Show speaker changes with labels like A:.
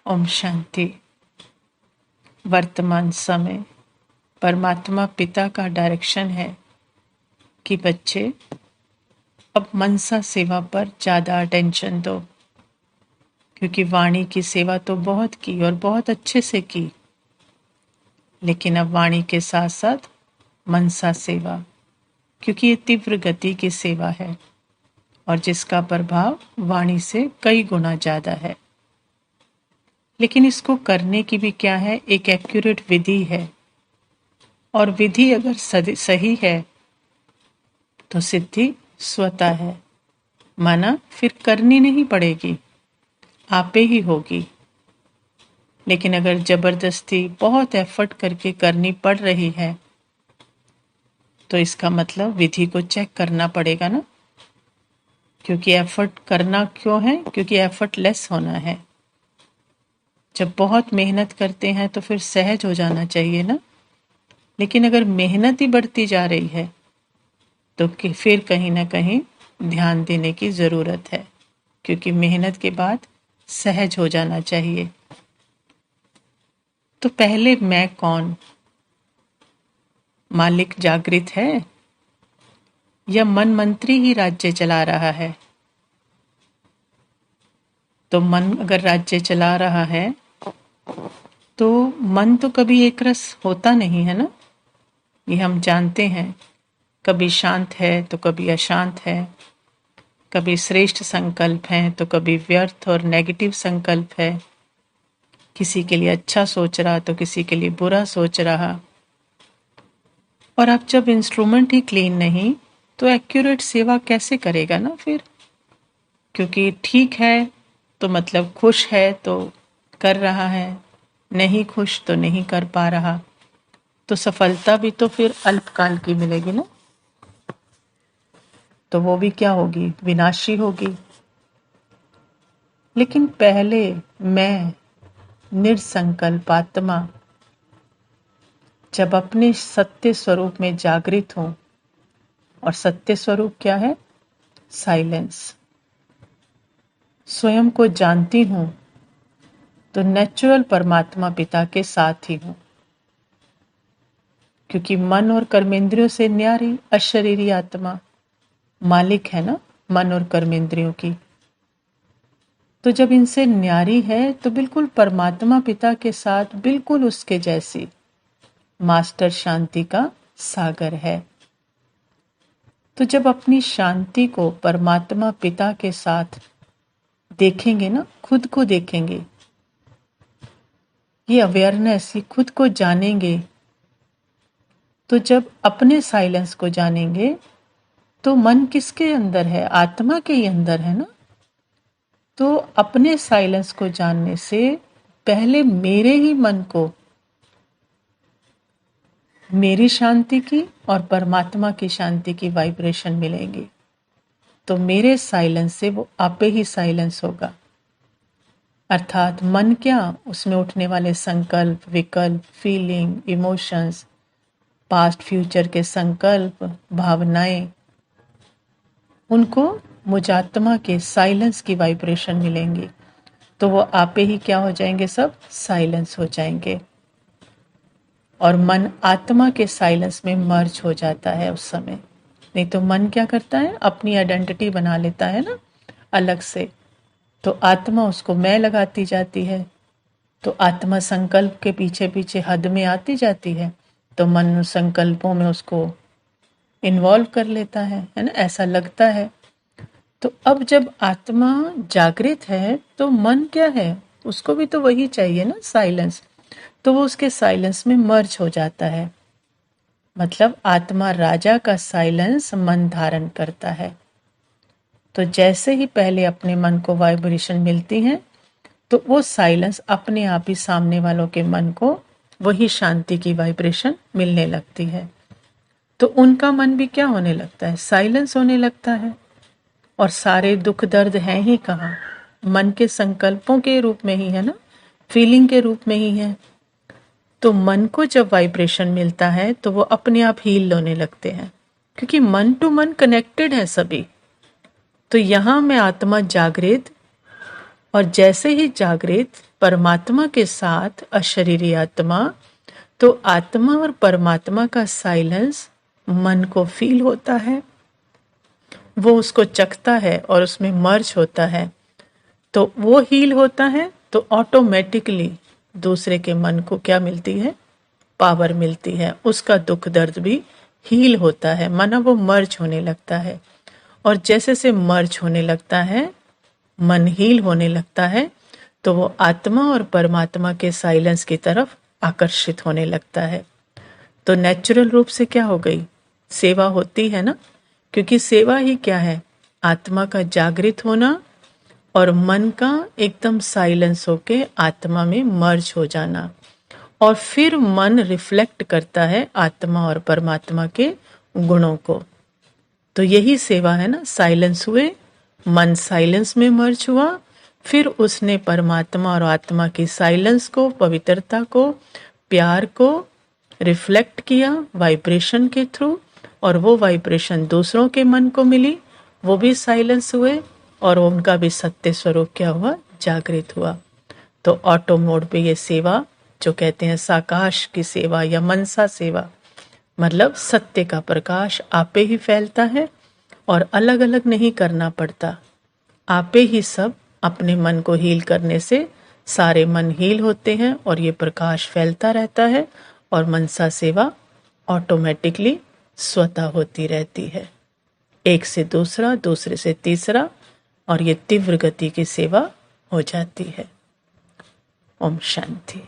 A: ओम शांति। वर्तमान समय परमात्मा पिता का डायरेक्शन है कि बच्चे अब मनसा सेवा पर ज़्यादा अटेंशन दो, क्योंकि वाणी की सेवा तो बहुत की और बहुत अच्छे से की, लेकिन अब वाणी के साथ साथ मनसा सेवा, क्योंकि ये तीव्र गति की सेवा है और जिसका प्रभाव वाणी से कई गुना ज़्यादा है। लेकिन इसको करने की भी क्या है, एक एक्यूरेट विधि है, और विधि अगर सही है तो सिद्धि स्वतः है। माना फिर करनी नहीं पड़ेगी, आपे ही होगी। लेकिन अगर जबरदस्ती बहुत एफर्ट करके करनी पड़ रही है तो इसका मतलब विधि को चेक करना पड़ेगा ना, क्योंकि एफर्ट करना क्यों है, क्योंकि एफर्ट लेस होना है। जब बहुत मेहनत करते हैं तो फिर सहज हो जाना चाहिए ना, लेकिन अगर मेहनत ही बढ़ती जा रही है तो फिर कहीं ना कहीं ध्यान देने की ज़रूरत है, क्योंकि मेहनत के बाद सहज हो जाना चाहिए। तो पहले मैं कौन, मालिक जागृत है या मन मंत्री ही राज्य चला रहा है? तो मन अगर राज्य चला रहा है तो मन तो कभी एक रस होता नहीं है ना, ये हम जानते हैं। कभी शांत है तो कभी अशांत है, कभी श्रेष्ठ संकल्प है तो कभी व्यर्थ और नेगेटिव संकल्प है। किसी के लिए अच्छा सोच रहा तो किसी के लिए बुरा सोच रहा। और अब जब इंस्ट्रूमेंट ही क्लीन नहीं तो एक्यूरेट सेवा कैसे करेगा ना फिर? क्योंकि ठीक है तो मतलब खुश है तो कर रहा है, नहीं खुश तो नहीं कर पा रहा, तो सफलता भी तो फिर अल्पकाल की मिलेगी ना, तो वो भी क्या होगी, विनाशी होगी। लेकिन पहले मैं निर्संकल्प आत्मा जब अपने सत्य स्वरूप में जागृत हूं, और सत्य स्वरूप क्या है, साइलेंस, स्वयं को जानती हूं, तो नेचुरल परमात्मा पिता के साथ ही हूं। क्योंकि मन और कर्मेंद्रियों से न्यारी अशरीरी आत्मा मालिक है ना, मन और कर्मेंद्रियों की। तो जब इनसे न्यारी है तो बिल्कुल परमात्मा पिता के साथ बिल्कुल उसके जैसी मास्टर शांति का सागर है। तो जब अपनी शांति को परमात्मा पिता के साथ देखेंगे ना, खुद को देखेंगे, ये अवेयरनेस, ये खुद को जानेंगे, तो जब अपने साइलेंस को जानेंगे तो मन किसके अंदर है, आत्मा के ही अंदर है ना। तो अपने साइलेंस को जानने से पहले मेरे ही मन को मेरी शांति की और परमात्मा की शांति की वाइब्रेशन मिलेगी, तो मेरे साइलेंस से वो आपे ही साइलेंस होगा। अर्थात मन क्या, उसमें उठने वाले संकल्प, विकल्प, फीलिंग, इमोशंस, पास्ट फ्यूचर के संकल्प, भावनाएं, उनको मुजात्मा के साइलेंस की वाइब्रेशन मिलेंगी, तो वो आपे ही क्या हो जाएंगे, सब साइलेंस हो जाएंगे। और मन आत्मा के साइलेंस में मर्ज हो जाता है उस समय। नहीं तो मन क्या करता है, अपनी आइडेंटिटी बना लेता है ना अलग से, तो आत्मा उसको मैं लगाती जाती है, तो आत्मा संकल्प के पीछे पीछे हद में आती जाती है, तो मन संकल्पों में उसको इन्वॉल्व कर लेता है ना, ऐसा लगता है। तो अब जब आत्मा जागृत है तो मन क्या है, उसको भी तो वही चाहिए ना, साइलेंस, तो वो उसके साइलेंस में मर्ज हो जाता है। मतलब आत्मा राजा का साइलेंस मन धारण करता है। तो जैसे ही पहले अपने मन को वाइब्रेशन मिलती है तो वो साइलेंस अपने आप ही सामने वालों के मन को वही शांति की वाइब्रेशन मिलने लगती है, तो उनका मन भी क्या होने लगता है, साइलेंस होने लगता है। और सारे दुख दर्द हैं ही कहाँ, मन के संकल्पों के रूप में ही है ना, फीलिंग के रूप में ही है। तो मन को जब वाइब्रेशन मिलता है तो वो अपने आप हील होने लगते हैं, क्योंकि मन टू मन कनेक्टेड है सभी। तो यहाँ मैं आत्मा जागृत और जैसे ही जागृत परमात्मा के साथ अशरीरी आत्मा, तो आत्मा और परमात्मा का साइलेंस मन को फील होता है, वो उसको चखता है और उसमें मर्ज होता है, तो वो हील होता है। तो ऑटोमेटिकली दूसरे के मन को क्या मिलती है? पावर मिलती है, उसका दुख दर्द भी हील होता है, माना वो मर्ज होने लगता है। और जैसे से मर्ज होने लगता है, मन हील होने लगता है, तो वो आत्मा और परमात्मा के साइलेंस की तरफ आकर्षित होने लगता है। तो नेचुरल रूप से क्या हो गई? सेवा होती है ना, क्योंकि सेवा ही क्या है? आत्मा का जागृत होना और मन का एकदम साइलेंस होके आत्मा में मर्ज हो जाना, और फिर मन रिफ्लेक्ट करता है आत्मा और परमात्मा के गुणों को। तो यही सेवा है ना। साइलेंस हुए, मन साइलेंस में मर्ज हुआ, फिर उसने परमात्मा और आत्मा की साइलेंस को, पवित्रता को, प्यार को रिफ्लेक्ट किया वाइब्रेशन के थ्रू, और वो वाइब्रेशन दूसरों के मन को मिली, वो भी साइलेंस हुए और उनका भी सत्य स्वरूप क्या हुआ? जागृत हुआ। तो ऑटो मोड पे ये सेवा जो कहते हैं साकाश की सेवा या मनसा सेवा, मतलब सत्य का प्रकाश आपे ही फैलता है और अलग अलग नहीं करना पड़ता। आपे ही सब अपने मन को हील करने से सारे मन हील होते हैं और ये प्रकाश फैलता रहता है, और मनसा सेवा ऑटोमेटिकली स्वतः होती रहती है। एक से दूसरा, दूसरे से तीसरा, और ये तीव्र गति की सेवा हो जाती है। ओम शांति।